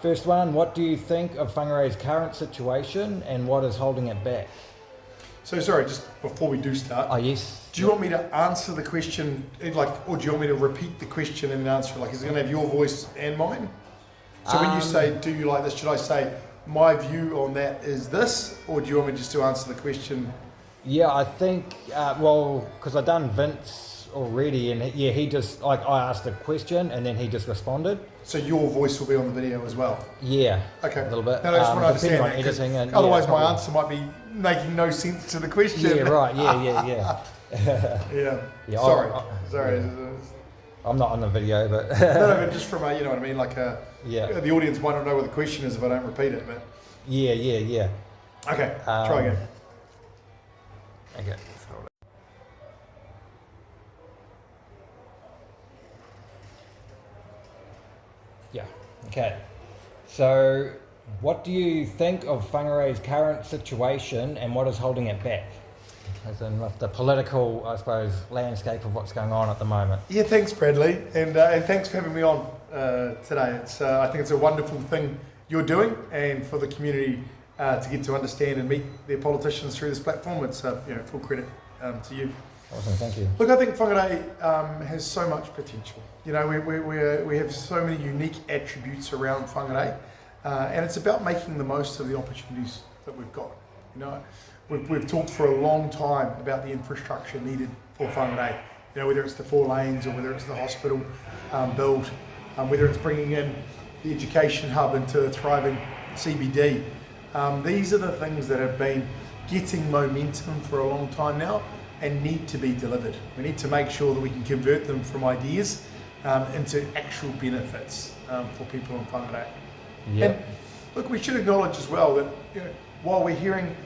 First one, what do you think of Whangarei's current situation and what is holding it back? So sorry, just before we do start. Oh, yes. Do you want me to answer the question, or do you want me to repeat the question and answer it? Like, is it going to have your voice and mine? So when you say, do you like this, should I say, my view on that is this, or do you want me just to answer the question? Yeah, I think, because I've done Vince already, and he just, I asked a question and then he just responded. So your voice will be on the video as well? Yeah. Okay. A little bit. No, I just want to understand on that, editing and, otherwise my answer might be making no sense to the question. Yeah, right, yeah. Yeah. Sorry. I'm not on the video, but... no, but just from a, you know what I mean, like the audience might not know what the question is if I don't repeat it, but... Yeah. Okay, try again. Okay. Yeah, okay. So, what do you think of Whangarei's current situation and what is holding it back? As in with the political, I suppose, landscape of what's going on at the moment. Yeah, thanks Bradley, and thanks for having me on today. It's I think it's a wonderful thing you're doing, and for the community to get to understand and meet their politicians through this platform. It's full credit to you. Awesome, thank you. Look, I think Whangarei has so much potential. You know, we have so many unique attributes around Whangarei, and it's about making the most of the opportunities that we've got. You know, we've talked for a long time about the infrastructure needed for Whangarei. You know, whether it's the 4 lanes or whether it's the hospital build, whether it's bringing in the education hub into a thriving CBD. These are the things that have been getting momentum for a long time now and need to be delivered. We need to make sure that we can convert them from ideas into actual benefits for people in Whangarei. Yep. And look, we should acknowledge as well that while we're hearing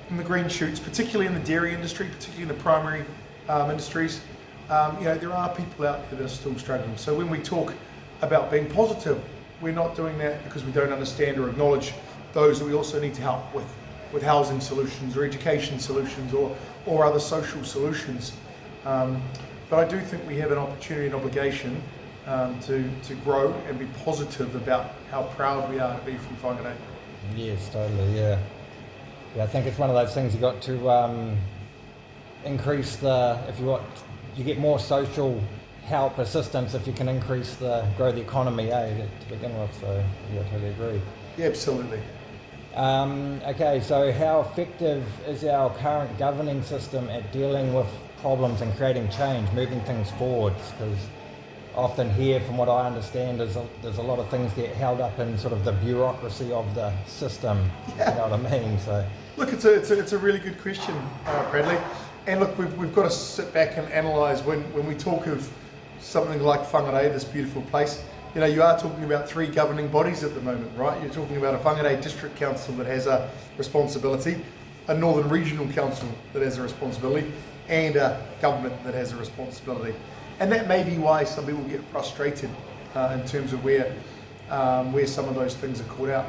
in the green shoots, particularly in the dairy industry, particularly in the primary industries, there are people out there that are still struggling. So when we talk about being positive, we're not doing that because we don't understand or acknowledge those that we also need to help with housing solutions or education solutions or other social solutions. But I do think we have an opportunity and obligation to grow and be positive about how proud we are to be from Whangarei. Yes, totally, yeah. Yeah, I think it's one of those things you got to increase you get more social help, assistance if you can grow the economy, to begin with, so yeah, I totally agree. Yeah, absolutely. Okay, so how effective is our current governing system at dealing with problems and creating change, moving things forwards? Because often here, from what I understand, there's a lot of things get held up in sort of the bureaucracy of the system. Yeah. You know what I mean? So look, it's a really good question, Bradley. And look, we've got to sit back and analyse when we talk of something like Whangarei, this beautiful place. You know, you are talking about 3 governing bodies at the moment, right? You're talking about a Whangarei District Council that has a responsibility, a Northern Regional Council that has a responsibility, and a government that has a responsibility. And that may be why some people get frustrated in terms of where some of those things are caught out.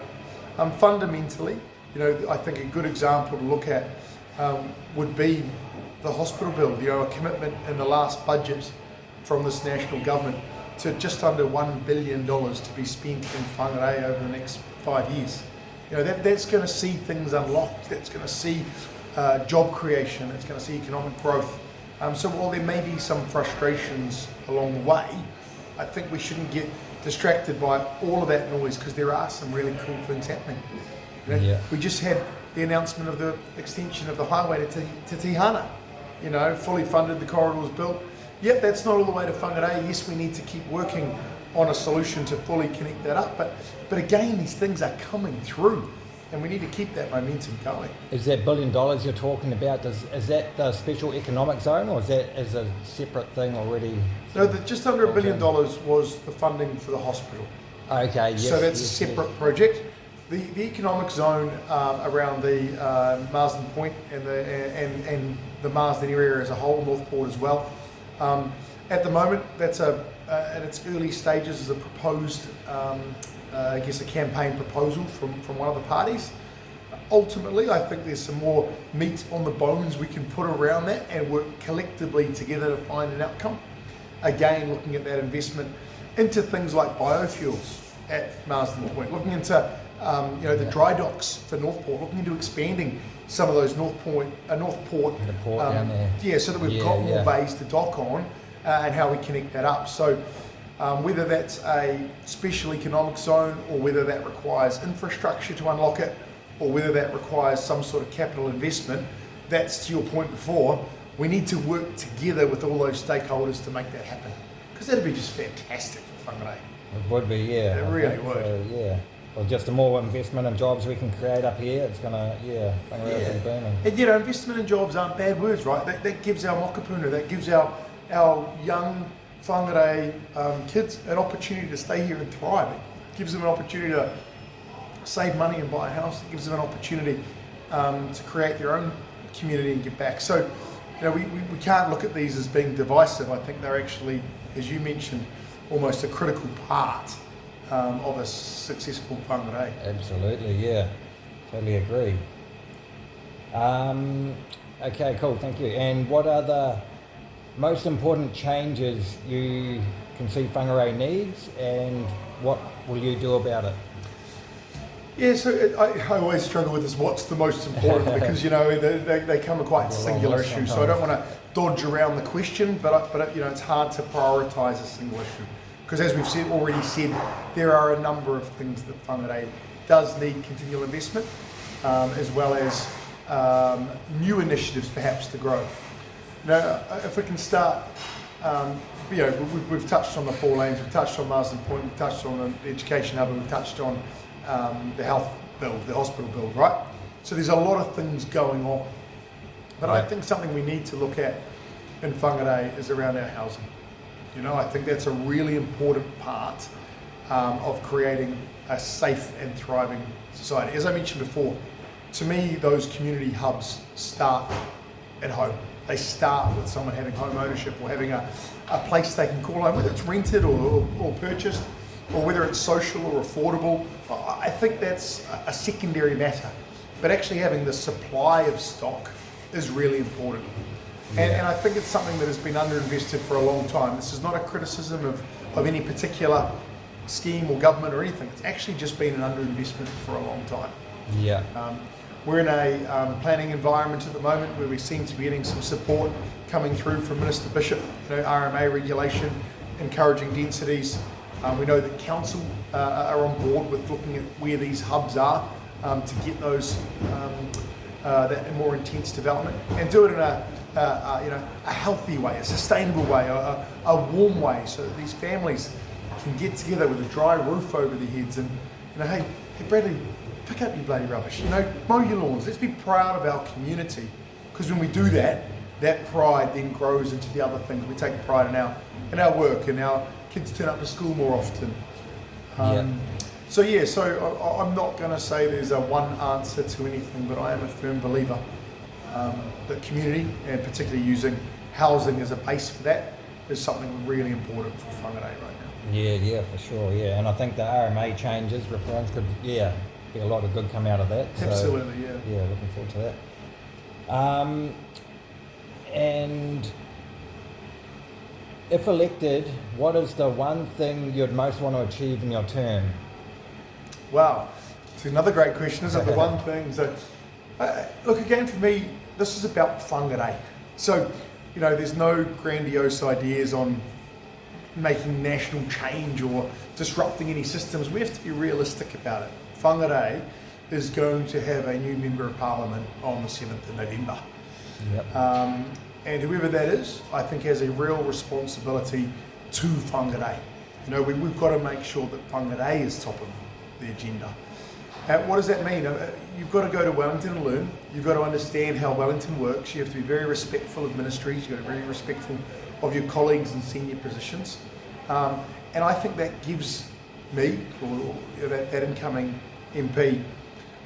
Fundamentally, I think a good example to look at would be the hospital build. A commitment in the last budget from this national government to just under $1 billion to be spent in Whangarei over the next 5 years. That's going to see things unlocked, that's going to see job creation, it's going to see economic growth. So while there may be some frustrations along the way, I think we shouldn't get distracted by all of that noise because there are some really cool things happening. Yeah. We just had the announcement of the extension of the highway to Tihana. Fully funded, the corridor was built. Yep, that's not all the way to Whangarei. Yes, we need to keep working on a solution to fully connect that up. But again, these things are coming through and we need to keep that momentum going. Is that $1 billion you're talking about, is that the special economic zone or is that as a separate thing already? No, just under $1 billion was the funding for the hospital. Okay, yes. So that's a separate project. The economic zone around the Marsden Point and the Marsden area as a whole, Northport as well. At the moment, that's at its early stages as a proposed, a campaign proposal from one of the parties. Ultimately, I think there's some more meat on the bones we can put around that and work collectively together to find an outcome. Again, looking at that investment into things like biofuels, at Marsden Point, looking into the dry docks for Northport, looking into expanding some of those Northport, The port down there. yeah, so that we've got more bays to dock on, and how we connect that up. So whether that's a special economic zone, or whether that requires infrastructure to unlock it, or whether that requires some sort of capital investment, that's to your point before, we need to work together with all those stakeholders to make that happen. Because that'd be just fantastic for Whangarei. It would be, yeah. It really would. So, yeah. Well, just the more investment and jobs we can create up here, it's gonna, Whangarei will be booming. And investment and jobs aren't bad words, right? That gives our mokapuna, that gives our young Whangarei kids an opportunity to stay here and thrive. It gives them an opportunity to save money and buy a house. It gives them an opportunity to create their own community and give back. So, we can't look at these as being divisive. I think they're actually, as you mentioned, almost a critical part of a successful Whangarei. Absolutely, yeah. Totally agree. Okay, cool, thank you. And what are the most important changes you can see Whangarei needs, and what will you do about it? Yeah, so I always struggle with this, what's the most important, because they come to quite singular issues. So I don't want to dodge around the question, but it's hard to prioritise a single issue, because as we've already said, there are a number of things that Whangarei does need continual investment, as well as new initiatives perhaps to grow. Now, if we can start, we've touched on the 4 lanes, we've touched on Marsden Point, we've touched on the education hub, and we've touched on the health build, the hospital build, right? So there's a lot of things going on. But I think something we need to look at in Whangarei is around our housing. I think that's a really important part of creating a safe and thriving society. As I mentioned before, to me, those community hubs start at home. They start with someone having home ownership, or having a place they can call home, whether it's rented or purchased, or whether it's social or affordable. I think that's a secondary matter. But actually having the supply of stock is really important. And I think it's something that has been underinvested for a long time. This is not a criticism of any particular scheme or government or anything. It's actually just been an underinvestment for a long time. Yeah. We're in a planning environment at the moment where we seem to be getting some support coming through from Minister Bishop, RMA regulation, encouraging densities. We know that council are on board with looking at where these hubs are to get those that more intense development, and do it in a healthy way, a sustainable way, a warm way, so that these families can get together with a dry roof over their heads and hey Bradley, pick up your bloody rubbish, mow your lawns. Let's be proud of our community, because when we do that, that pride then grows into the other things. We take pride in our work, and our kids turn up to school more often. So I'm not going to say there's a one answer to anything, but I am a firm believer that community, and particularly using housing as a base for that, is something really important for Whangarei right now. Yeah, for sure, yeah. And I think the RMA changes, reforms could, be a lot of good come out of that. So, absolutely, yeah. Yeah, looking forward to that. And if elected, what is the one thing you'd most want to achieve in your term? Wow, it's another great question, isn't it? The one thing. So, look, again, for me, this is about Whangarei. So, there's no grandiose ideas on making national change or disrupting any systems. We have to be realistic about it. Whangarei is going to have a new Member of Parliament on the 7th of November. Yep. And whoever that is, I think has a real responsibility to Whangarei. We've got to make sure that Whangarei is top of the agenda. What does that mean? You've got to go to Wellington and learn. You've got to understand how Wellington works. You have to be very respectful of ministries. You've got to be very respectful of your colleagues in senior positions. And I think that gives me, or that incoming MP,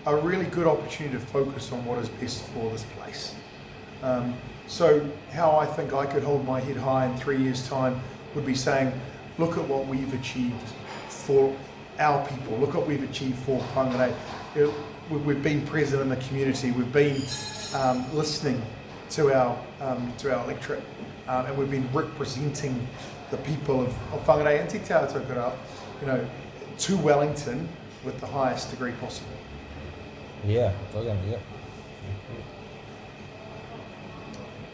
a really good opportunity to focus on what is best for this place. So how I think I could hold my head high in 3 years' time would be saying, look at what we've achieved for our people. Look what we've achieved for Whangarei. We've been present in the community. We've been listening to our electorate, and we've been representing the people of Whangarei and Te Tao Tokoroa. to Wellington with the highest degree possible. Yeah, brilliant. Yeah.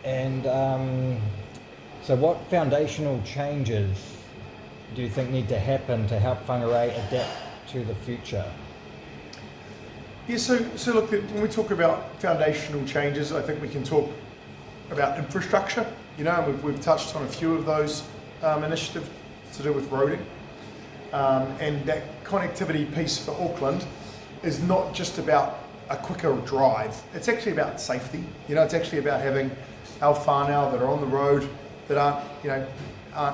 And so, what foundational changes do you think need to happen to help Whangarei adapt to the future? Yeah, so look, when we talk about foundational changes, I think we can talk about infrastructure, and we've touched on a few of those initiatives to do with roading. And that connectivity piece for Auckland is not just about a quicker drive, it's actually about safety. It's actually about having our whānau that are on the road that aren't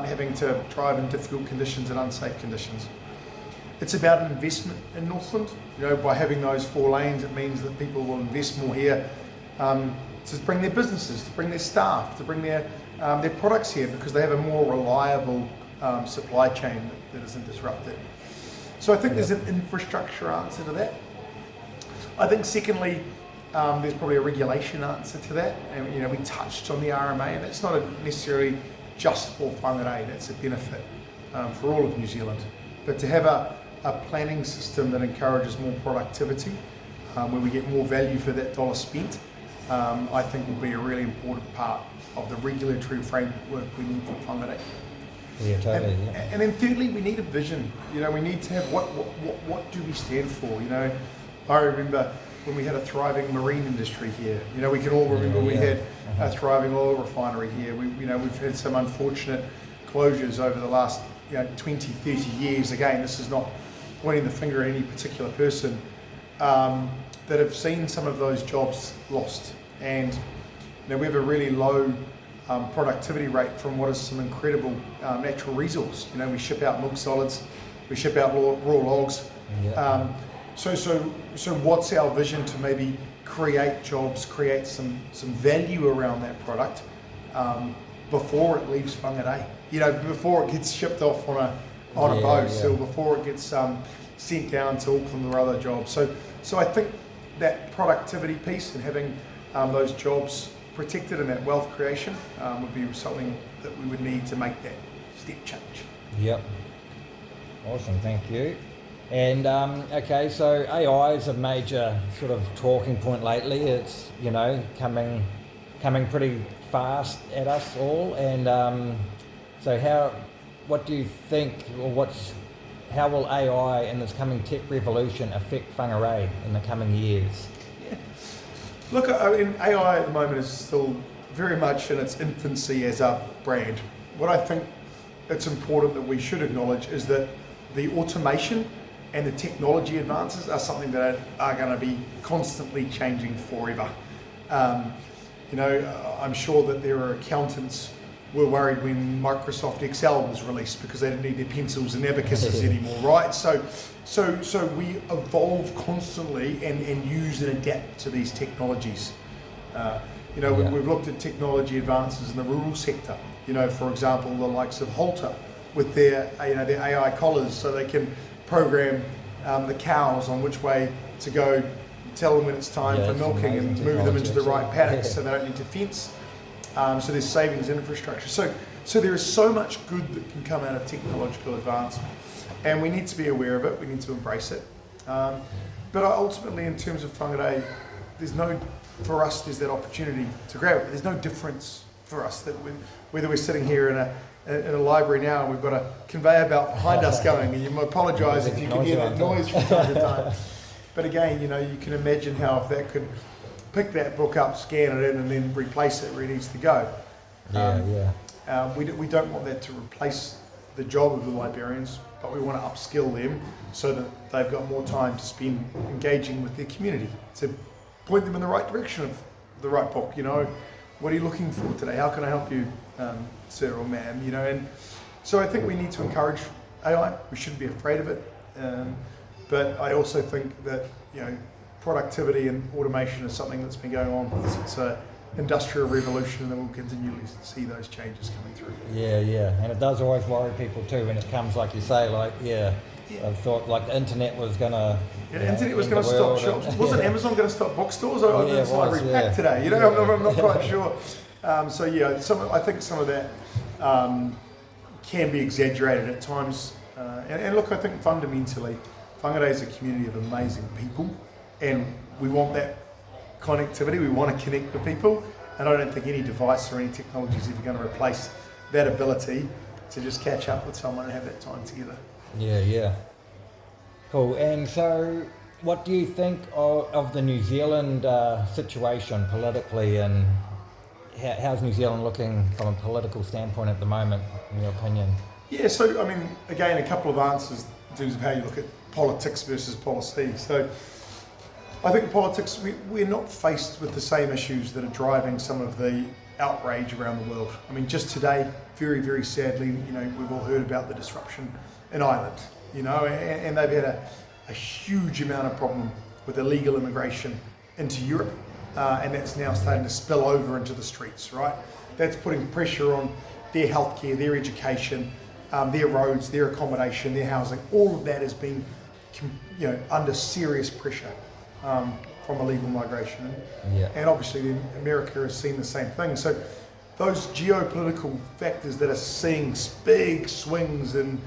having to drive in difficult conditions and unsafe conditions. It's about an investment in Northland. By having those 4 lanes, it means that people will invest more here to bring their businesses, to bring their staff, to bring their products here, because they have a more reliable supply chain that isn't disrupted. So I think there's an infrastructure answer to that. I think secondly, there's probably a regulation answer to that. And we touched on the RMA, and that's not necessarily just for Whangarei, that's a benefit for all of New Zealand. But to have a planning system that encourages more productivity, where we get more value for that dollar spent, I think will be a really important part of the regulatory framework we need for Whangarei. Yeah, totally. And then thirdly, we need a vision. We need to have what do we stand for? I remember when we had a thriving marine industry here. We can all remember we had a thriving oil refinery here. We've had some unfortunate closures over the last 20, 30 years. Again, this is not pointing the finger at any particular person, that have seen some of those jobs lost. And we have a really low productivity rate from what is some incredible natural resource. We ship out milk solids, we ship out raw logs. Yeah. So what's our vision to maybe create jobs, create some value around that product before it leaves Whangarei? Before it gets shipped off on a boat, or before it gets sent down to Auckland or other jobs. So I think that productivity piece and having those jobs protected and that wealth creation would be something that we would need to make that step change. Yep. Awesome, thank you. And okay, so AI is a major sort of talking point lately. It's coming pretty fast at us all. And so what do you think, or how will AI and this coming tech revolution affect Whangarei in the coming years? Yeah. Look, AI at the moment is still very much in its infancy as a brand. What I think it's important that we should acknowledge is that the automation and the technology advances are something that are going to be constantly changing forever. I'm sure that there are accountants who were worried when Microsoft Excel was released because they didn't need their pencils and abacuses anymore, right? So we evolve constantly and use and adapt to these technologies. We've looked at technology advances in the rural sector. For example, the likes of Halter with their AI collars, so they can program the cows on which way to go, tell them when it's time for milking, and move them into the right paddocks so they don't need to fence. So there's savings in infrastructure. So there is so much good that can come out of technological advancement, and we need to be aware of it. We need to embrace it. But ultimately, in terms of Whangarei, there's that opportunity to grab it. There's no difference for us that whether we're sitting here in a library now and we've got a conveyor belt behind us going, and you apologise if you can hear that noise from time to time. But again, you can imagine how if that could pick that book up, scan it in, and then replace it where it needs to go. We don't want that to replace the job of the librarians, but we want to upskill them so that they've got more time to spend engaging with their community, to point them in the right direction of the right book. What are you looking for today? How can I help you, sir or ma'am? And so I think we need to encourage AI. We shouldn't be afraid of it. But I also think that productivity and automation is something that's been going on since an industrial revolution, and then we'll continually see those changes coming through. Yeah, and it does always worry people too when it comes, like you say, I thought like the internet was gonna. The internet was going to stop shops. Wasn't Amazon going to stop bookstores? It's library packed today. I'm not quite sure. I think some of that can be exaggerated at times. And look, I think fundamentally, Whangarei is a community of amazing people, and we want that connectivity. We want to connect with people, and I don't think any device or any technology is ever going to replace that ability to just catch up with someone and have that time together. Yeah. Cool. And so, what do you think of the New Zealand situation politically, and how's New Zealand looking from a political standpoint at the moment, in your opinion? Yeah, so I mean, again, a couple of answers in terms of how you look at politics versus policy. So I think politics, we're not faced with the same issues that are driving some of the outrage around the world. I mean, just today, very, very sadly, we've all heard about the disruption in Ireland, and they've had a huge amount of problem with illegal immigration into Europe, and that's now starting to spill over into the streets, right? That's putting pressure on their healthcare, their education, their roads, their accommodation, their housing. All of that has been, under serious pressure from illegal migration. And obviously America has seen the same thing. So those geopolitical factors that are seeing big swings in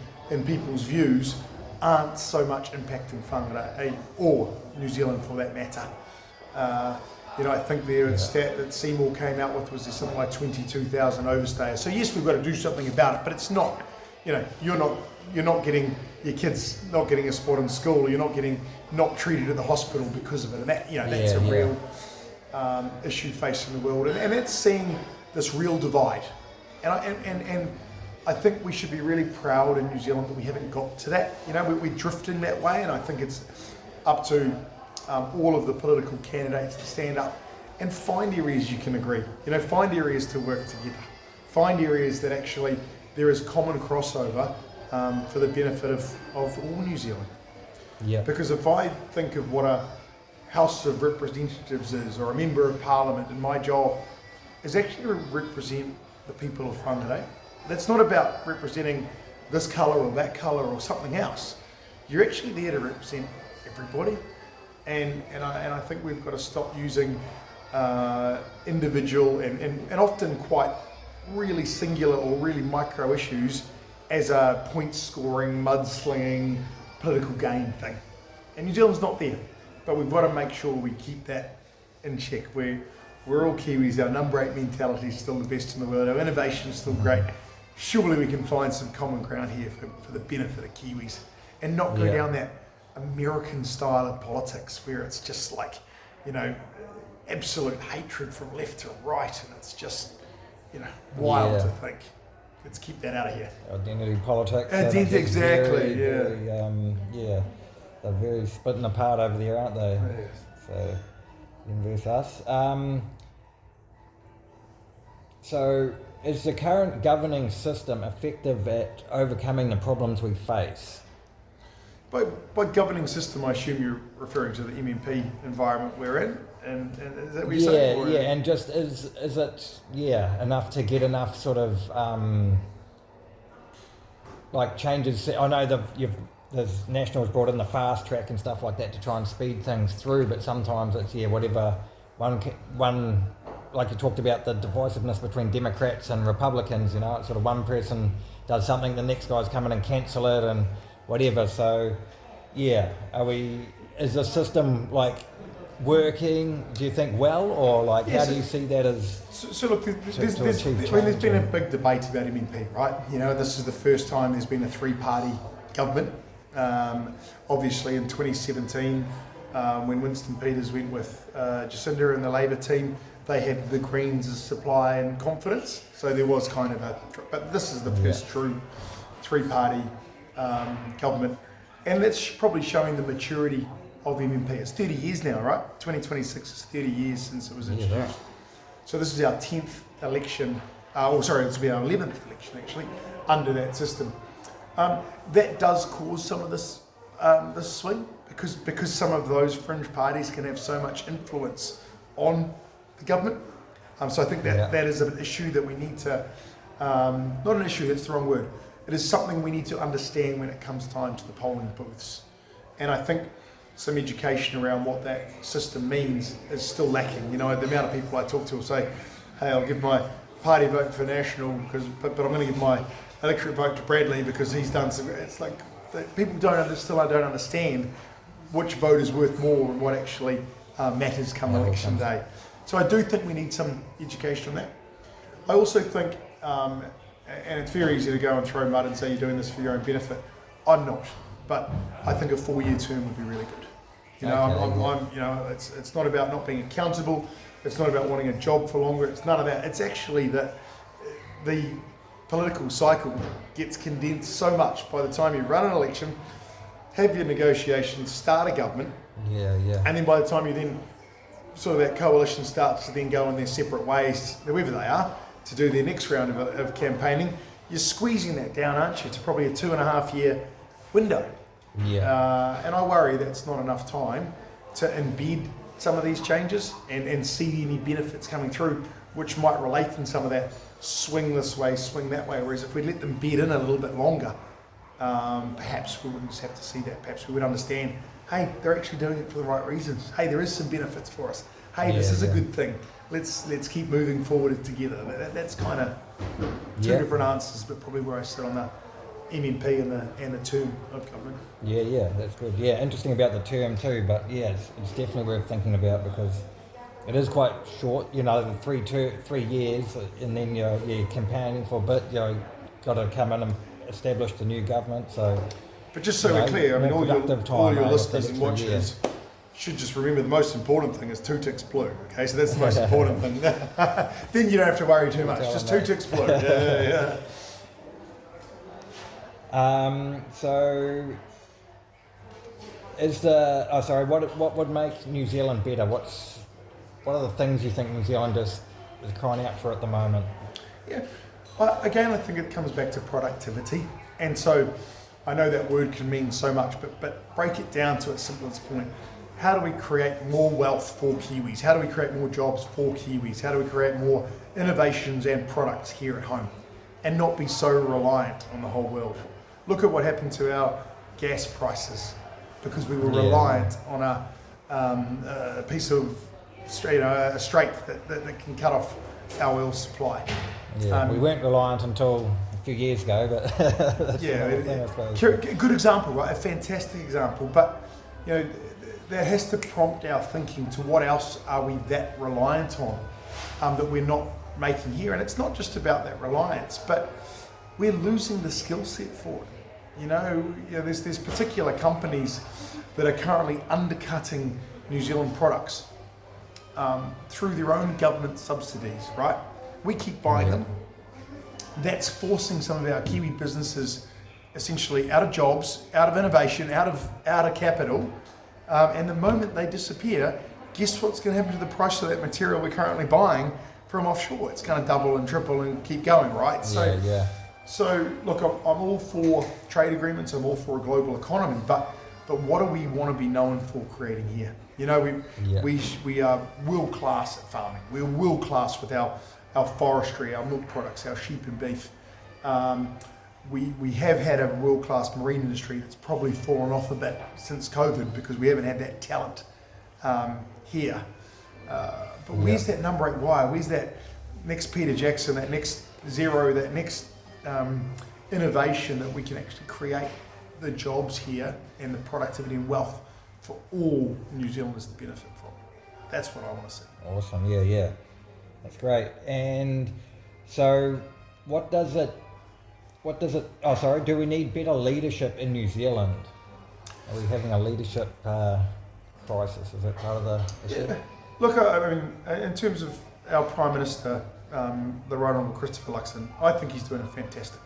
people's views aren't so much impacting Whangarei or New Zealand for that matter. I think the stat that Seymour came out with was there's something like 22,000 overstayers. So yes, we've got to do something about it, but it's not, you're not getting, your kids not getting a spot in school, or you're not treated at the hospital because of it. And that, that's a real issue facing the world. And that's seeing this real divide. And I think we should be really proud in New Zealand that we haven't got to that. We're drifting that way, and I think it's up to all of the political candidates to stand up and find areas you can agree. Find areas to work together. Find areas that actually there is common crossover for the benefit of all New Zealand. Yeah. Because if I think of what a House of Representatives is, or a Member of Parliament, and my job is actually to represent the people of Whangarei. That's not about representing this colour or that colour or something else. You're actually there to represent everybody. And I think we've got to stop using individual and often quite really singular or really micro issues as a point scoring, mudslinging, political gain thing. And New Zealand's not there, but we've got to make sure we keep that in check. We're all Kiwis, our number 8 mentality is still the best in the world, our innovation is still great. Surely we can find some common ground here for the benefit of Kiwis and not go down that American style of politics where it's just like, absolute hatred from left to right, and it's just, wild to think. Let's keep that out of here. Identity politics. Identity, exactly. They're very splitting apart over there, aren't they? Yes. So, them versus us. So, is the current governing system effective at overcoming the problems we face? By governing system, I assume you're referring to the MMP environment we're in, and is that what you're saying? Yeah, and just is it enough to get enough sort of changes? I know the Nationals brought in the fast track and stuff like that to try and speed things through, but sometimes it's whatever one like you talked about the divisiveness between Democrats and Republicans. It's sort of one person does something, the next guy's come in and cancel it and whatever. So is the system working, do you think, well, or how do you see that as so look, there's been a big debate about MMP, right? This is the first time there's been a 3-party government. Obviously in 2017 when Winston Peters went with Jacinda and the Labour team, they had the Greens as supply and confidence, so there was kind of but this is the first true 3-party government, and that's probably showing the maturity of MMP. It's 30 years now, right? 2026 is 30 years since it was introduced. So this is our 10th election, this will be our 11th election actually, under that system. That does cause some of this swing, because some of those fringe parties can have so much influence on the government. So I think that is an issue that we need to, not an issue, that's the wrong word. It is something we need to understand when it comes time to the polling booths. And I think some education around what that system means is still lacking. The amount of people I talk to will say, hey, I'll give my party vote for National, but I'm going to give my electorate vote to Bradley because he's done some. It's like people still don't understand which vote is worth more and what actually matters come election day. So I do think we need some education on that. I also think, and it's very easy to go and throw mud and say you're doing this for your own benefit. I'm not, but I think a 4-year term would be really good. It's not about not being accountable. It's not about wanting a job for longer. It's none of that. It's actually that the political cycle gets condensed so much by the time you run an election, have your negotiations, start a government, and then by the time you then sort of that coalition starts to then go in their separate ways, whoever they are, to do their next round of campaigning, you're squeezing that down, aren't you, to probably a 2.5-year window. And I worry that's not enough time to embed some of these changes and see any benefits coming through, which might relate in some of that swing this way, swing that way. Whereas if we let them bed in a little bit longer, perhaps we wouldn't just have to see that. Perhaps we would understand, hey, they're actually doing it for the right reasons. Hey, there is some benefits for us. Hey, this is a good thing. Let's keep moving forward together. That's kind of two different answers, but probably where I sit on the MMP and the term of government. Yeah, that's good. Yeah, interesting about the term too, but it's definitely worth thinking about because it is quite short, the 3 years, and then you're campaigning for a bit, got to come in and establish the new government. So, but just so we're clear, I mean, all your listeners and watchers should just remember the most important thing is 2 ticks blue. Okay, so that's the most important thing. Then you don't have to worry too much. Just 2 ticks blue. Yeah. So what would make New Zealand better? What are the things you think New Zealand is crying out for at the moment? Yeah, again, I think it comes back to productivity. And so I know that word can mean so much, but break it down to its simplest point. How do we create more wealth for Kiwis? How do we create more jobs for Kiwis? How do we create more innovations and products here at home and not be so reliant on the whole world? Look at what happened to our gas prices because we were reliant on a piece of a strait that can cut off our oil supply. We weren't reliant until a few years ago, but that's a good example, right? A fantastic example, but that has to prompt our thinking to what else are we that reliant on that we're not making here. And it's not just about that reliance, but we're losing the skill set for it. There's particular companies that are currently undercutting New Zealand products through their own government subsidies, right? We keep buying them. That's forcing some of our Kiwi businesses essentially out of jobs, out of innovation, out of capital. And the moment they disappear, guess what's going to happen to the price of that material we're currently buying from offshore? It's going to double and triple and keep going, right? So look, I'm all for trade agreements. I'm all for a global economy, but what do we want to be known for creating here? We are world class at farming. We're world class with our forestry, our milk products, our sheep and beef. We have had a world class marine industry that's probably fallen off a bit since COVID because we haven't had that talent here. But where's that number 8 wire? Where's that next Peter Jackson, that next Zero, that next innovation that we can actually create the jobs here and the productivity and wealth for all New Zealanders to benefit from? That's what I want to see. Awesome, that's great. And so do we need better leadership in New Zealand? Are we having a leadership crisis? Is that part of the issue? Yeah. Look, I mean, in terms of our Prime Minister, the Right Honourable Christopher Luxon, I think he's doing a fantastic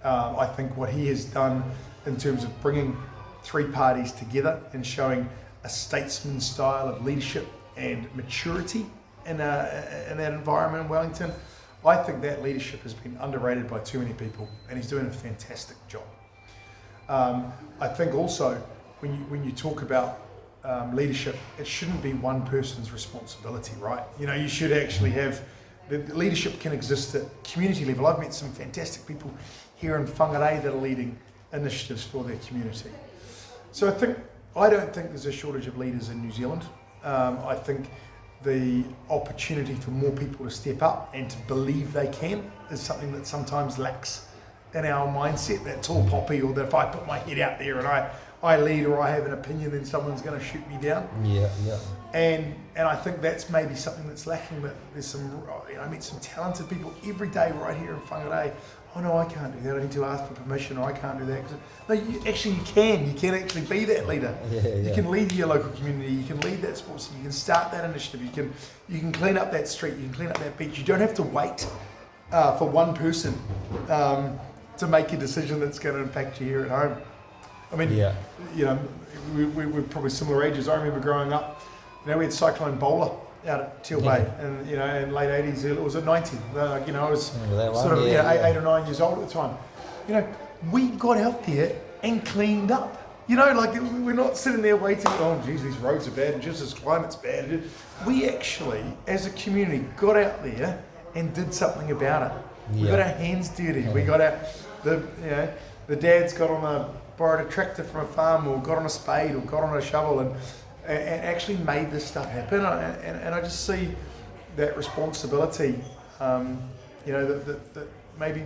job. I think what he has done in terms of bringing 3 parties together and showing a statesman style of leadership and maturity in that environment in Wellington, I think that leadership has been underrated by too many people, and he's doing a fantastic job. I think also when you talk about leadership, it shouldn't be one person's responsibility, right? You should actually have the leadership can exist at community level. I've met some fantastic people here in Whangarei that are leading initiatives for their community. So I don't think there's a shortage of leaders in New Zealand. I think the opportunity for more people to step up and to believe they can is something that sometimes lacks in our mindset that tall poppy, or that if I put my head out there and I lead or I have an opinion, then someone's going to shoot me down. Yeah. And I think that's maybe something that's lacking. But there's some, I meet some talented people every day right here in Whangarei. Oh no, I can't do that. I need to ask for permission, or I can't do that. No, you can. You can actually be that leader. You can lead your local community. You can lead that sports. You can start that initiative. You can clean up that street. You can clean up that beach. You don't have to wait for one person to make a decision that's going to impact you here at home. I mean, you know, we're probably similar ages. I remember growing up. You know, we had Cyclone Bowler out at Teal Bay, and you know, in late 80s, it was at 90. You know, I was sort of 8 or 9 years old at the time. You know, we got out there and cleaned up. You know, like we're not sitting there waiting. Oh, geez, these roads are bad, and just this climate's bad. We actually, as a community, got out there and did something about it. We got our hands dirty. We got the dads borrowed a tractor from a farm, or got on a spade, or got on a shovel, and actually made this stuff happen. And I just see that responsibility, you know, that maybe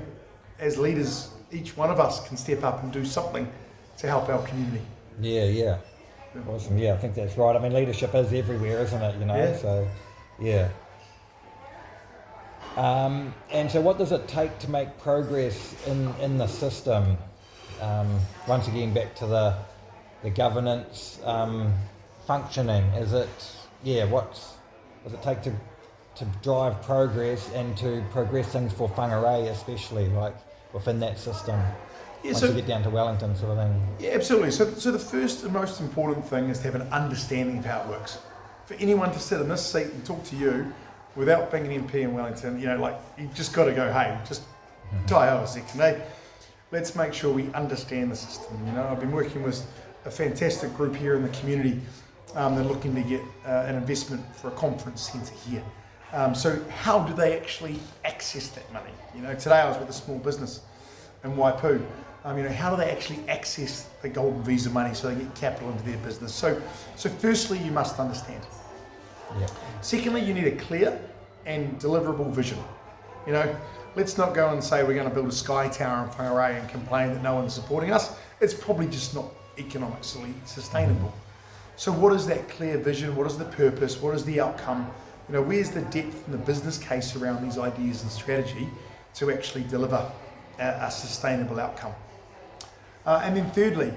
as leaders, each one of us can step up and do something to help our community. Yeah. Awesome. Yeah, I think that's right. I mean, leadership is everywhere, isn't it? You know, so yeah. And so what does it take to make progress in the system? Once again, back to the governance functioning. What does it take to drive progress and to progress things for Whangarei, especially like within that system? Once you get down to Wellington, sort of thing. Yeah, absolutely. So the first and most important thing is to have an understanding of how it works. For anyone to sit in this seat and talk to you without being an MP in Wellington, you know, like, you just got to go, hey, just die out a second, eh? Let's make sure we understand the system. You know, I've been working with a fantastic group here in the community. They're looking to get an investment for a conference centre here. So how do they actually access that money? You know, today I was with a small business in Waipu. You know, how do they actually access the golden visa money so they get capital into their business? So firstly, you must understand. Yeah. Secondly, you need a clear and deliverable vision. You know, let's not go and say we're going to build a sky tower in Whangarei and complain that no one's supporting us. It's probably just not economically sustainable. So what is that clear vision? What is the purpose? What is the outcome? You know, where's the depth and the business case around these ideas and strategy to actually deliver a sustainable outcome? And then thirdly,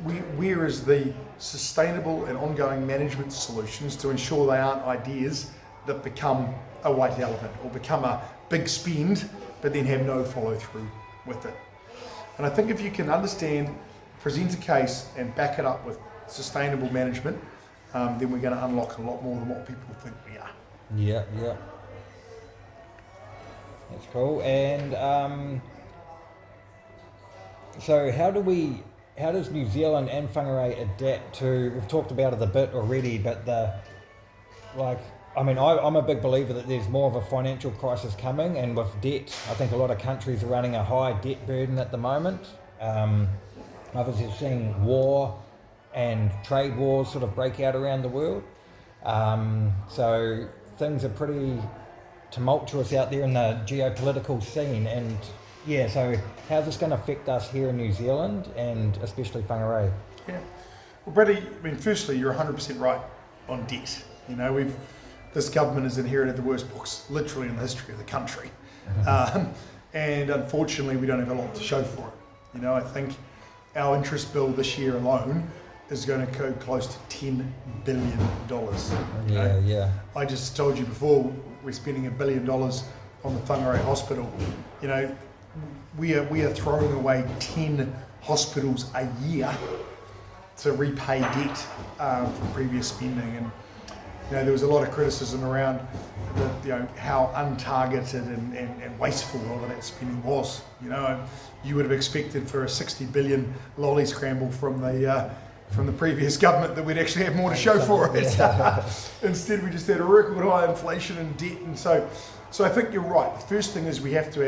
where is the sustainable and ongoing management solutions to ensure they aren't ideas that become a white elephant or become a big spend but then have no follow through with it? And I think if you can understand, present a case and back it up with sustainable management, then we're going to unlock a lot more than what people think we are. Yeah. That's cool. And so how does New Zealand and Whangarei adapt to, we've talked about it a bit already, but I'm a big believer that there's more of a financial crisis coming, and with debt, I think a lot of countries are running a high debt burden at the moment. Obviously seeing war and trade wars sort of break out around the world. So things are pretty tumultuous out there in the geopolitical scene, and so how's this going to affect us here in New Zealand and especially Whangarei? Yeah, well, Bradley, I mean, firstly, you're 100% right on debt. You know, this government has inherited the worst books literally in the history of the country, and unfortunately, we don't have a lot to show for it. You know, I think our interest bill this year alone is going to go close to $10 billion. Yeah. I just told you before, we're spending $1 billion on the Whangarei Hospital. You know, we are throwing away 10 hospitals a year to repay debt from previous spending. And you know, there was a lot of criticism around how untargeted and wasteful all of that spending was. You know, you would have expected for a 60 billion lolly scramble from the previous government that we'd actually have more to show for it. Instead, we just had a record high inflation and debt. And so I think you're right. The first thing is we have to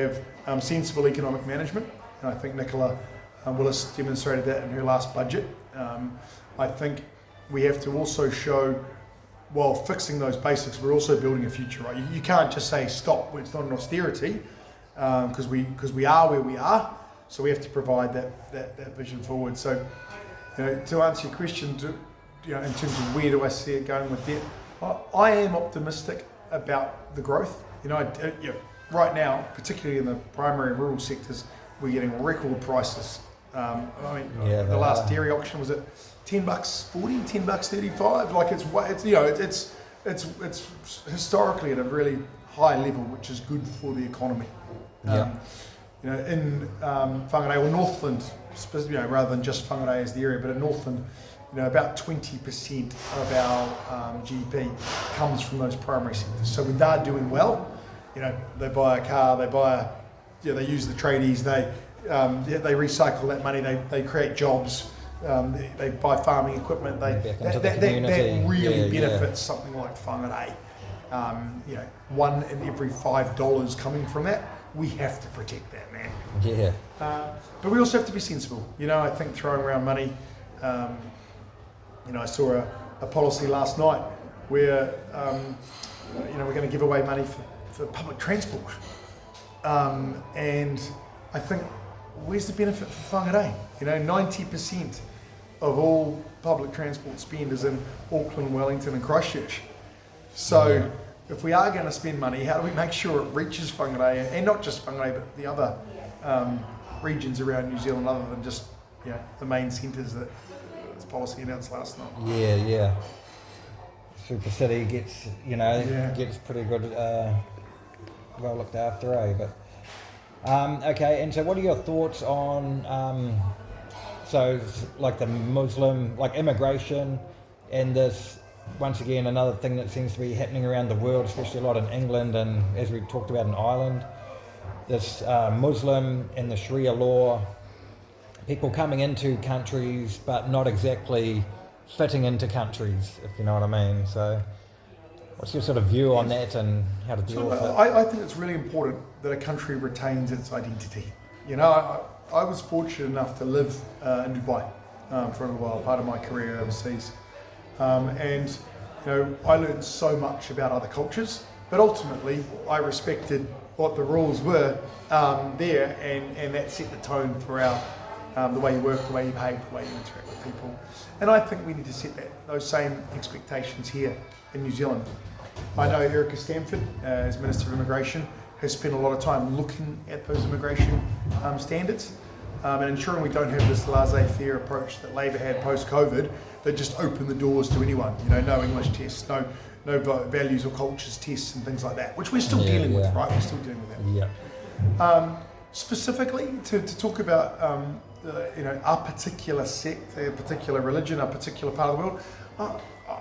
have sensible economic management. And I think Nicola Willis demonstrated that in her last budget. I think we have to also show, while fixing those basics, we're also building a future, right? You can't just say stop when it's not an austerity. because we are where we are. So we have to provide that vision forward. So, to answer your question, in terms of where do I see it going with debt, I am optimistic about the growth. Right now, particularly in the primary and rural sectors, we're getting record prices. The last dairy auction was at $10.40, $10.35. Like it's historically at a really high level, which is good for the economy. In Whangarei or Northland, rather than just Whangarei as the area, but in Northland, about 20% of our GDP comes from those primary sectors. So when they're doing well, they buy a car, they use the tradies, they recycle that money, they create jobs, they buy farming equipment, that really benefits something like Whangarei. $1 in every $5 coming from that, we have to protect that, man. Yeah. But we also have to be sensible. I think throwing around money, I saw a policy last night where, we're going to give away money for public transport. And I think, where's the benefit for Whangarei? 90% of all public transport spend is in Auckland, Wellington and Christchurch. So if we are going to spend money, how do we make sure it reaches Whangarei, and not just Whangarei, but the other regions around New Zealand, other than just the main centres that this policy announced last night? Yeah. Super City gets pretty good, well looked after, But okay, and so what are your thoughts on like the Muslim, like immigration, and this, once again, another thing that seems to be happening around the world, especially a lot in England, and as we talked about in Ireland, this Muslim and the Sharia law, people coming into countries but not exactly fitting into countries, if you know what I mean. So what's your sort of view on that and how to deal with it? I think it's really important that a country retains its identity. I was fortunate enough to live in Dubai for a little while, part of my career overseas. And I learned so much about other cultures, but ultimately I respected what the rules were there, and that set the tone for the way you work, the way you behave, the way you interact with people. And I think we need to set those same expectations here in New Zealand. I know Erica Stanford, as Minister of Immigration, has spent a lot of time looking at those immigration standards and ensuring we don't have this laissez-faire approach that Labor had post-COVID that just opened the doors to anyone. No English tests, no values or cultures tests and things like that, which we're still dealing with, right? We're still dealing with that. Yeah. Specifically, to talk about our particular sect, a particular religion, a particular part of the world,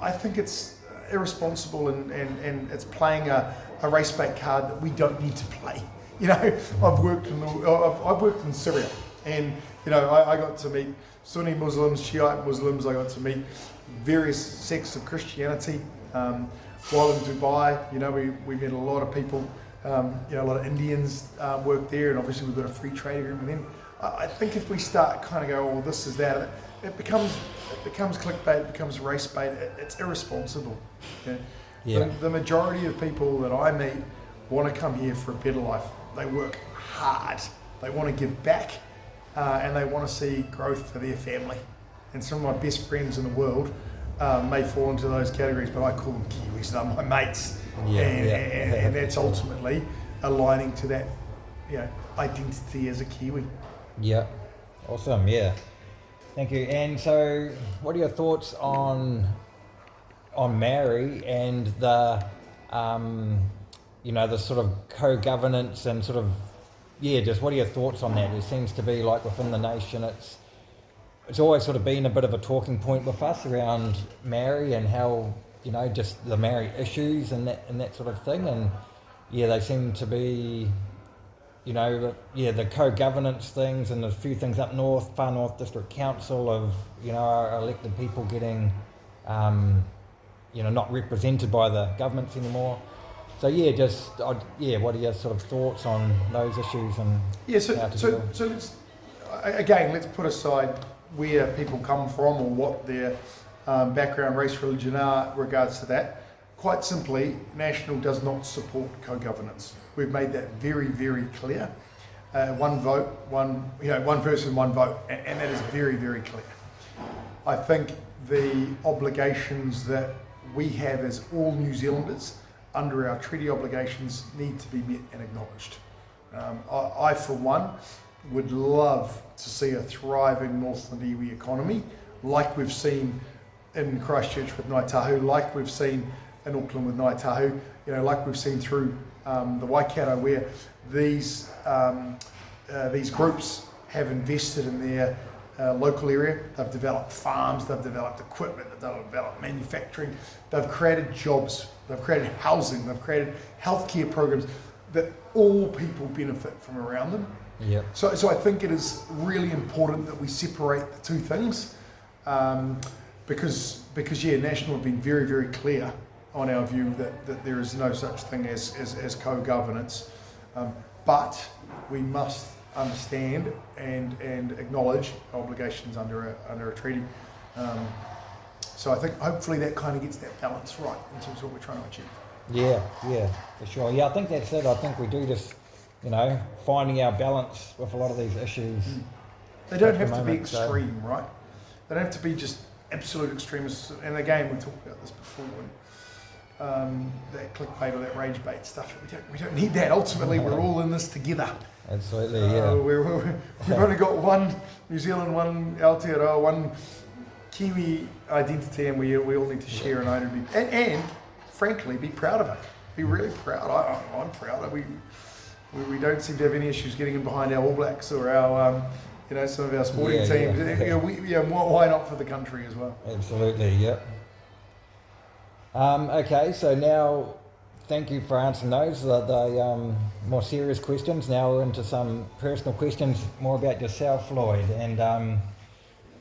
I think it's irresponsible and it's playing a race-bait card that we don't need to play. I've worked in Syria, and I got to meet Sunni Muslims, Shiite Muslims. I got to meet various sects of Christianity. While in Dubai, we met a lot of people. A lot of Indians work there, and obviously we've got a free trade agreement with them. I think if we start kind of go, well, this is that, it becomes clickbait, it becomes race bait. It's irresponsible. The majority of people that I meet want to come here for a better life. They work hard. They want to give back, and they want to see growth for their family. And some of my best friends in the world may fall into those categories, but I call them Kiwis. They're my mates. And that's ultimately aligning to that, identity as a Kiwi. Yeah, awesome. Yeah, thank you. And so, what are your thoughts on Maori and the the sort of co-governance and sort of just what are your thoughts on that? It seems to be like within the nation, it's always sort of been a bit of a talking point with us around Maori and how just the Maori issues and that sort of thing, and they seem to be the co-governance things and a few things up north, Far North District Council of our elected people getting not represented by the governments anymore. So what are your sort of thoughts on those issues and how to deal? So let's put aside where people come from or what their background, race, religion are in regards to that. quite simply, National does not support co-governance. We've made that very, very clear. One vote, one person, one vote, and that is very, very clear. I think the obligations that we have as all New Zealanders under our treaty obligations need to be met and acknowledged. I, for one, would love to see a thriving Northland iwi economy, like we've seen in Christchurch with Ngāi Tahu, like we've seen in Auckland with Ngāi Tahu, like we've seen through the Waikato, where these groups have invested in their local area. They've developed farms, they've developed equipment, they've developed manufacturing, they've created jobs, they've created housing, they've created healthcare programs that all people benefit from around them. Yep. So I think it is really important that we separate the two things, because National have been very, very clear on our view that there is no such thing as co-governance, but we must understand and acknowledge obligations under a treaty. So I think hopefully that kind of gets that balance right in terms of what we're trying to achieve. Yeah, for sure. Yeah, I think that's it. I think we do just, finding our balance with a lot of these issues. They don't have to be extreme, right? They don't have to be just absolute extremists. And again, we talked about this before. That clickbait or that rage bait stuff. We don't need that. Ultimately, we're all in this together. Absolutely, yeah. We've only got one New Zealand, one Aotearoa, one Kiwi identity, and we all need to share and own it. And frankly, be proud of it. Be really proud. I'm proud. We don't seem to have any issues getting in behind our All Blacks or our, some of our sporting teams. Why not for the country as well? Absolutely, yep. Okay, so now, thank you for answering those. The more serious questions. Now we're into some personal questions, more about yourself, Lloyd. And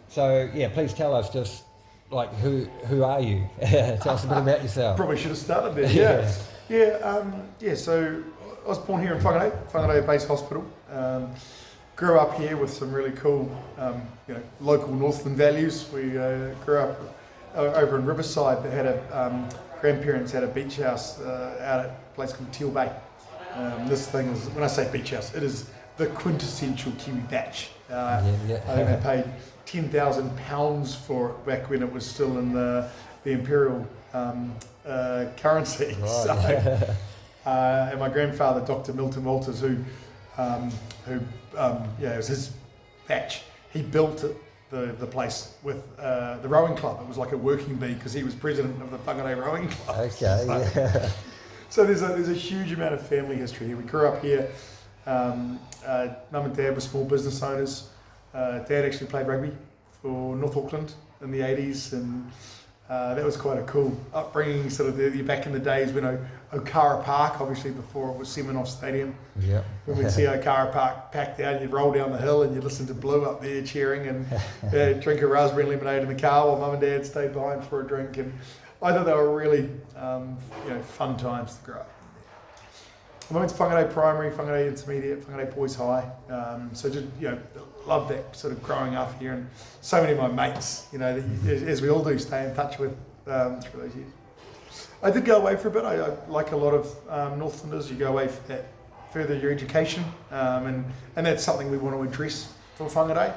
please tell us just who are you? Tell us a bit about yourself. Probably should have started there. So I was born here in Whangarei Base Hospital. Grew up here with some really cool, local Northland values. We grew up over in Riverside, that had grandparents had a beach house out at a place called Teal Bay. This thing is, when I say beach house, it is the quintessential Kiwi batch. I think they paid £10,000 for it back when it was still in the imperial currency. Right. And my grandfather, Dr. Milton Walters, who it was his batch. He built it. The place with the rowing club. It was like a working bee because he was president of the Whangarei rowing club. Okay, So there's a huge amount of family history here. We grew up here. Mum and Dad were small business owners. Dad actually played rugby for North Auckland in the 80s, and that was quite a cool upbringing. Sort of back in the days when Okara Park, obviously before it was Seminoff Stadium. Yeah. When we'd see Okara Park packed out, you'd roll down the hill and you'd listen to Blue up there cheering and drink a raspberry lemonade in the car while Mum and Dad stayed behind for a drink. And I thought they were really, fun times to grow up. I went to Whangarei Primary, Whangarei Intermediate, Whangarei Boys High. So just, loved that sort of growing up here, and so many of my mates, as we all do, stay in touch with through those years. I did go away for a bit. I like a lot of Northlanders, you go away for that, further your education, and that's something we want to address for Whangarei.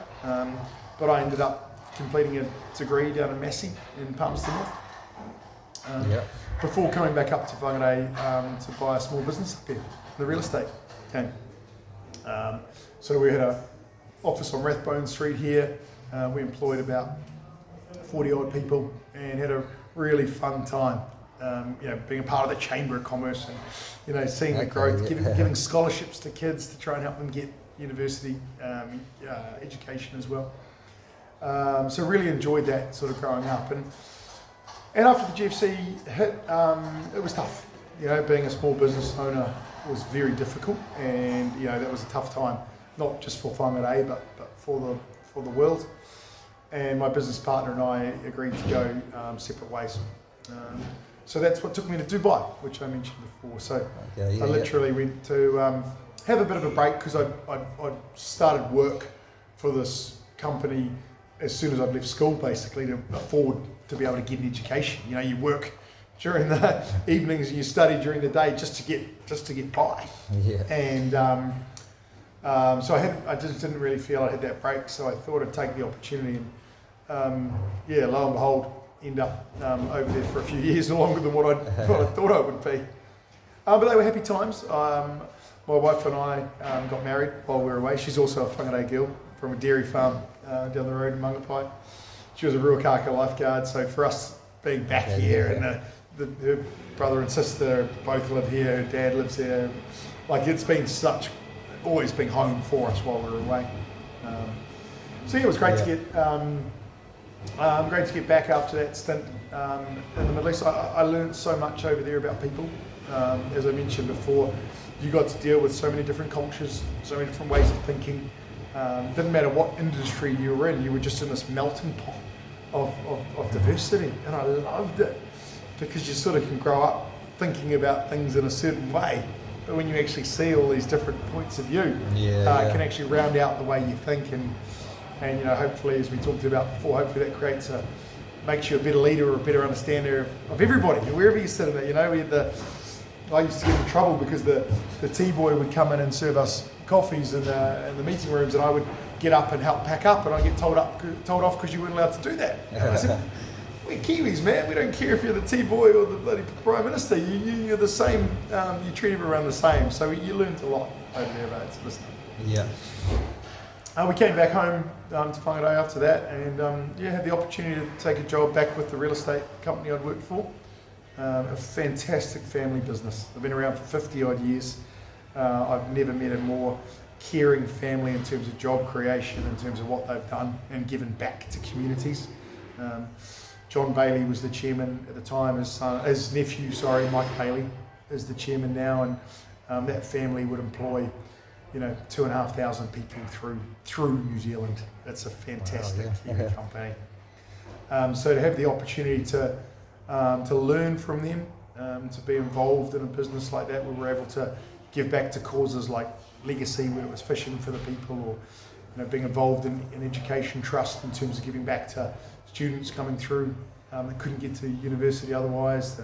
But I ended up completing a degree down in Massey in Palmerston North. Before coming back up to Whangarei to buy a small business up here, the real estate game. So we had an office on Rathbone Street here. We employed about 40 odd people and had a really fun time. Being a part of the Chamber of Commerce and seeing the growth, giving scholarships to kids to try and help them get university education as well. So really enjoyed that sort of growing up, and after the GFC hit, it was tough. Being a small business owner was very difficult, and that was a tough time, not just for Whangarei but for the world. And my business partner and I agreed to go separate ways. So that's what took me to Dubai, which I mentioned before. So I literally went to have a bit of a break because I started work for this company as soon as I'd left school, basically, to afford to be able to get an education. You work during the evenings and you study during the day just to get by. Yeah. And so I just didn't really feel I had that break, so I thought I'd take the opportunity and lo and behold, end up over there for a few years longer than what I thought I would be. But they were happy times. My wife and I got married while we were away. She's also a Whangarei girl from a dairy farm down the road in Whangarei. She was a Ruakaka lifeguard, so for us being back here and her brother and sister both live here, her dad lives here, like it's been always been home for us while we were away. So it was great to get back after that stint in the Middle East. I learned so much over there about people. As I mentioned before, you got to deal with so many different cultures, so many different ways of thinking. Didn't matter what industry you were in, you were just in this melting pot of diversity, and I loved it because you sort of can grow up thinking about things in a certain way, but when you actually see all these different points of view, can actually round out the way you think, and hopefully, as we talked about before, hopefully that makes you a better leader or a better understander of everybody, wherever you sit in it. I used to get in trouble because the tea boy would come in and serve us coffees in the meeting rooms, and I would get up and help pack up, and I'd get told off because you weren't allowed to do that. And I said, we're Kiwis, man. We don't care if you're the tea boy or the bloody Prime Minister. You're the same. You treat everyone the same. So you learned a lot over there about that sort of stuff. Yeah. We came back home to Whangarei after that, and had the opportunity to take a job back with the real estate company I'd worked for. A fantastic family business. They've been around for 50 odd years. I've never met a more caring family in terms of job creation, in terms of what they've done and given back to communities. John Bailey was the chairman at the time. His nephew, Mike Bailey, is the chairman now, and that family would employ 2,500 people through New Zealand. It's a fantastic Kiwi company. So to have the opportunity to learn from them, to be involved in a business like that, where we're able to give back to causes like Legacy, where it was fishing for the people, or being involved in education trust in terms of giving back to students coming through that couldn't get to university otherwise.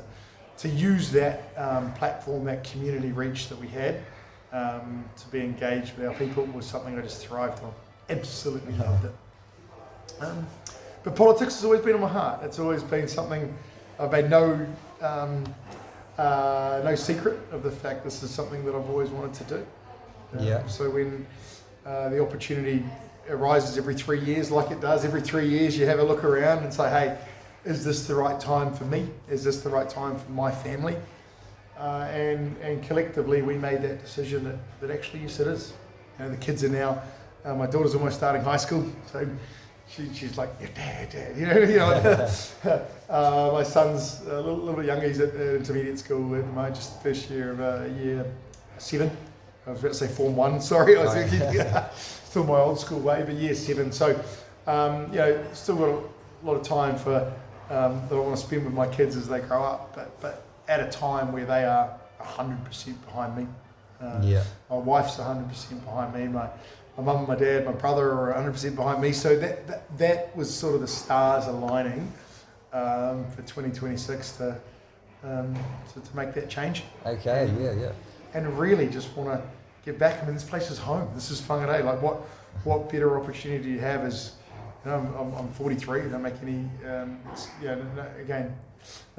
To use that platform, that community reach that we had, to be engaged with our people was something I just thrived on. Absolutely loved it. But politics has always been on my heart. It's always been something I've made no secret of the fact this is something that I've always wanted to do. So when the opportunity arises every 3 years, like it does, every 3 years you have a look around and say, hey, is this the right time for me? Is this the right time for my family? And collectively we made that decision that actually, yes, it is. The kids are now, my daughter's almost starting high school, so she's like, yeah, dad. My son's a little bit younger. He's at intermediate school at the moment, just first year of year 7. I was about to say Form 1. Sorry, I was thinking still my old school way, but year 7. So still got a lot of time for that I want to spend with my kids as they grow up. But at a time where they are 100% behind me. My wife's 100% behind me. My mum and my dad, my brother are 100% behind me. So that was sort of the stars aligning for 2026 to make that change. Okay, yeah. And really just want to get back. I mean, this place is home. This is Whangarei. Like, what better opportunity do you have? Is I'm 43. I don't make any.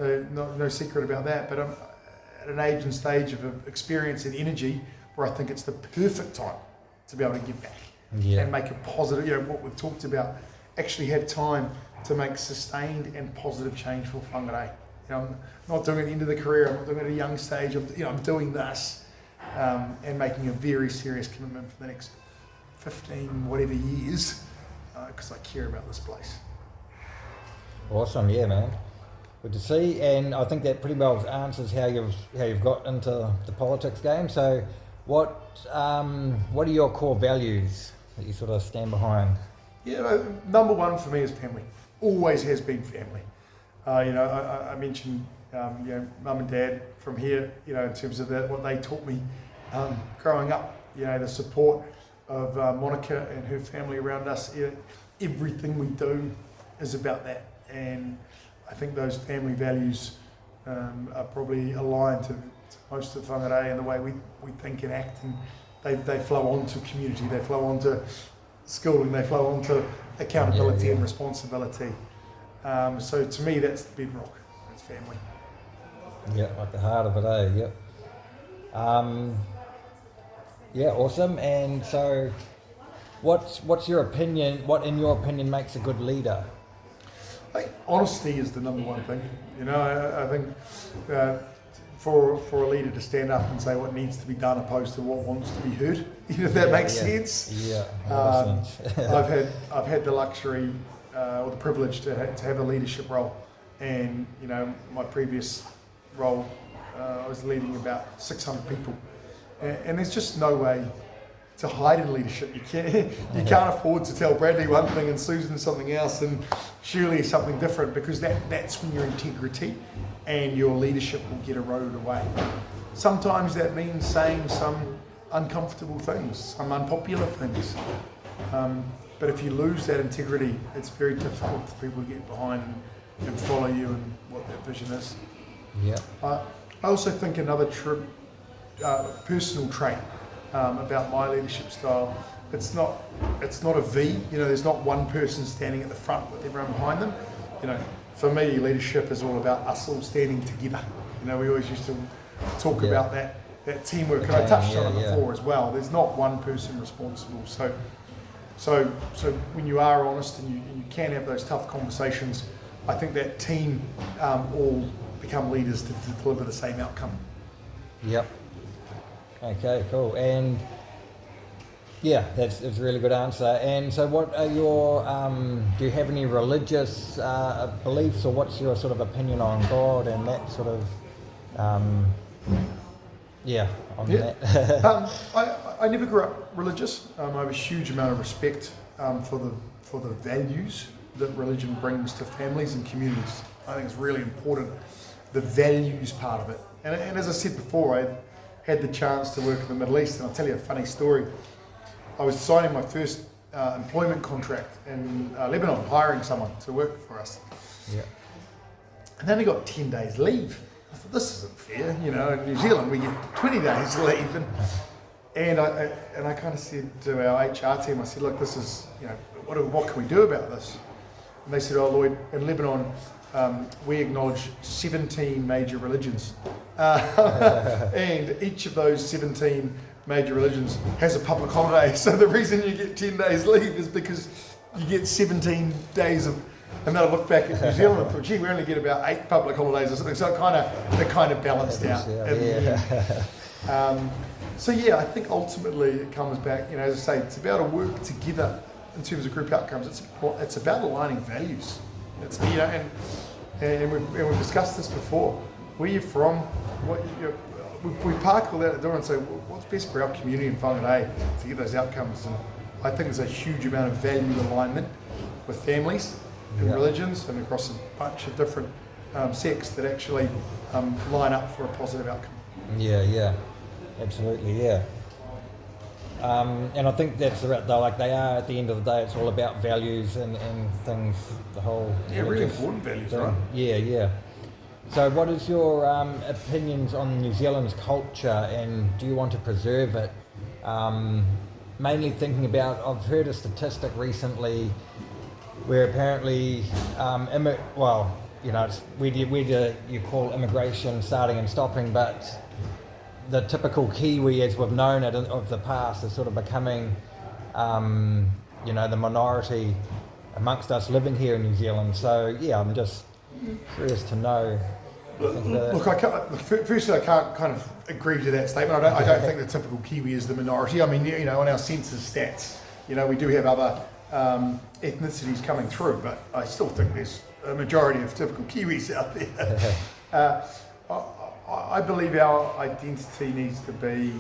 No secret about that. But I'm at an age and stage of experience and energy where I think it's the perfect time to be able to give back and make a positive. What we've talked about. Actually, have time to make sustained and positive change for Whangarei. I'm not doing it at the end of the career. I'm not doing it at a young stage. I'm doing this and making a very serious commitment for the next 15 whatever years because I care about this place. Awesome, yeah, man. Good to see, and I think that pretty well answers how you've got into the politics game. So, what are your core values that you sort of stand behind? Number one for me is family. Always has been family. I mentioned, mum and dad from here, in terms of what they taught me growing up, the support of Monica and her family around us. Everything we do is about that. And I think those family values, are probably aligned to most of the whangarei and the way we think and act, and they flow on to community, they flow on to schooling, they flow on to accountability and responsibility. So to me, that's the bedrock. That's family. Yeah, like the heart of it, Yep. Yeah, awesome. And so, what's your opinion? What, in your opinion, makes a good leader? I think honesty is the number one thing. I think for a leader to stand up and say what needs to be done opposed to what wants to be heard, if that makes sense. Yeah. I've had the luxury or the privilege to have a leadership role, and my previous role, I was leading about 600 people, and there's just no way to hide in leadership. You can't afford to tell Bradley one thing and Susan something else and Shirley something different, because that's when your integrity and your leadership will get eroded away. Sometimes that means saying some uncomfortable things, some unpopular things. But if you lose that integrity, it's very difficult for people to get behind and follow you and what that vision is. Yeah. I also think another personal trait about my leadership style, it's not a V. There's not one person standing at the front with everyone behind them. For me, leadership is all about us all standing together. We always used to talk about that teamwork, and I touched on it before as well. There's not one person responsible. So when you are honest and you can have those tough conversations, I think that team all become leaders to deliver the same outcome. Yep. Okay, cool. And yeah, that's a really good answer. And so what are your, do you have any religious beliefs, or what's your sort of opinion on God and that sort of, that? I never grew up religious. I have a huge amount of respect for the values that religion brings to families and communities. I think it's really important, the values part of it. And as I said before, I had the chance to work in the Middle East, and I'll tell you a funny story. I was signing my first employment contract in Lebanon, hiring someone to work for us. Yeah. And then I got 10 days leave. I thought, this isn't fair. In New Zealand we get 20 days leave. And I kind of said to our HR team, I said, look, this is, what can we do about this? And they said, oh, Lloyd, in Lebanon, we acknowledge 17 major religions. And each of those 17 major religions has a public holiday. So the reason you get 10 days leave is because you get 17 days of, and they'll look back at New Zealand and thought, gee, we only get about 8 public holidays or something. So it kind of balanced out. So I think ultimately it comes back, as I say, it's about to work together in terms of group outcomes. It's about aligning values. It's, and we've discussed this before. Where you're from, we park all that at the door and say, well, what's best for our community in Whangarei to get those outcomes? And I think there's a huge amount of value alignment with families and religions and across a bunch of different sects that actually line up for a positive outcome. Yeah, absolutely, yeah. And I think that's right, though, like they are, at the end of the day, it's all about values and things, the whole... Yeah, really important values, thing. right? Yeah. So what is your opinions on New Zealand's culture, and do you want to preserve it? Mainly thinking about, I've heard a statistic recently where apparently, it's where do you call immigration starting and stopping, but the typical Kiwi, as we've known it of the past, is sort of becoming, the minority amongst us living here in New Zealand. So I'm just curious to know. Look, firstly, I can't kind of agree to that statement. I don't think the typical Kiwi is the minority. I mean, on our census stats, we do have other ethnicities coming through, but I still think there's a majority of typical Kiwis out there. I believe our identity needs to be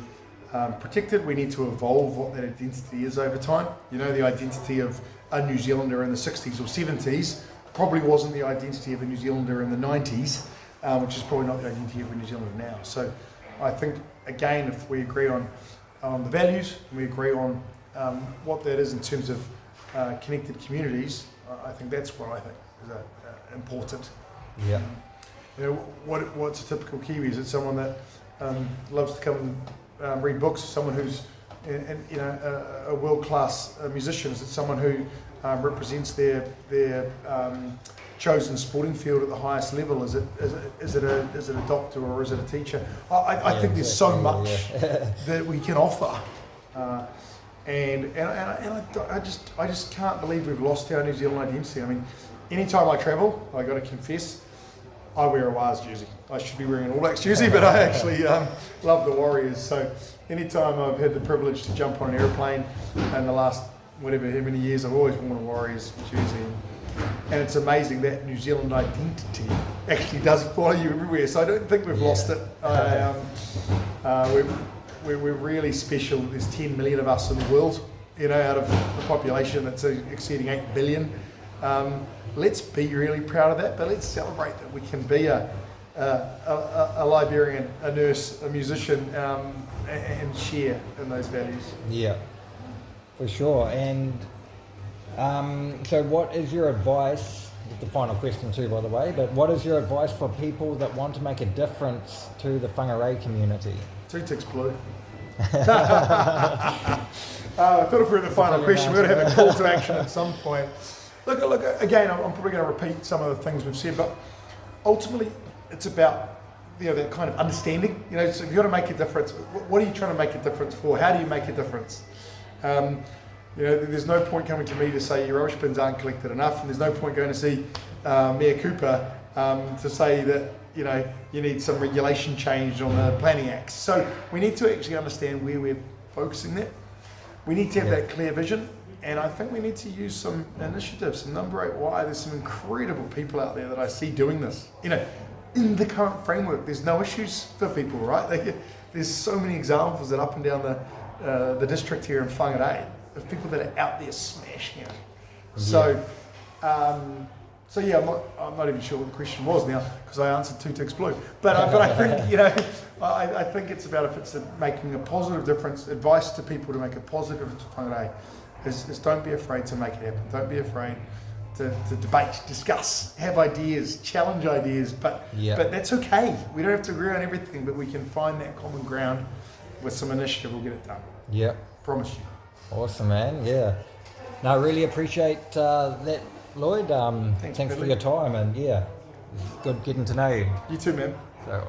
protected. We need to evolve what that identity is over time. The identity of a New Zealander in the 60s or 70s probably wasn't the identity of a New Zealander in the 90s, which is probably not the identity of a New Zealander now. So I think, again, if we agree on the values and we agree on what that is in terms of connected communities, I think that's what I think is important. Yeah. You know, what's a typical Kiwi? Is it someone that loves to come and read books? Someone who's you know, a world-class musician? Is it someone who represents their chosen sporting field at the highest level? Is it a doctor, or is it a teacher? I think there's so much that we can offer, and I just can't believe we've lost our New Zealand identity. I mean, anytime I travel, I got to confess, I wear a Wars jersey. I should be wearing an All Blacks jersey, but I actually love the Warriors. So anytime I've had the privilege to jump on an airplane in the last whatever how many years, I've always worn a Warriors jersey. And it's amazing that New Zealand identity actually does follow you everywhere. So I don't think we've lost it. We're really special. There's 10 million of us in the world, you know, out of the population that's exceeding 8 billion. Let's be really proud of that, but let's celebrate that we can be a librarian, a nurse, a musician, and share in those values. Yeah, for sure. And so what is your advice, the final question too, by the way, but what is your advice for people that want to make a difference to the Whangarei community? 2 ticks blue. I thought if we were in the final question, we're going to have a call to action at some point. Look, again, I'm probably going to repeat some of the things we've said, but ultimately it's about, you know, that kind of understanding. You know, so if you're going to make a difference, what are you trying to make a difference for? How do you make a difference? You know, there's no point coming to me to say your rubbish bins aren't collected enough, and there's no point going to see Mayor Cooper to say that, you know, you need some regulation change on the Planning Acts. So we need to actually understand where we're focusing that. We need to have that clear vision, and I think we need to use some initiatives. And number 8, why there's some incredible people out there that I see doing this. You know, in the current framework, there's no issues for people, right? There's so many examples that up and down the district here in Whangarei of people that are out there smashing it. So, yeah, I'm not even sure what the question was now because I answered 2 ticks blue. But I think, you know, I think it's about if it's making a positive difference, advice to people to make a positive difference in Whangarei is don't be afraid to make it happen. Don't be afraid to debate, discuss, have ideas, challenge ideas, but that's okay. We don't have to agree on everything, but we can find that common ground with some initiative. We'll get it done. Yeah. Promise you. Awesome, man. Yeah. No, I really appreciate that, Lloyd. Thanks for your time, and yeah, it's good getting to know you. You too, man. So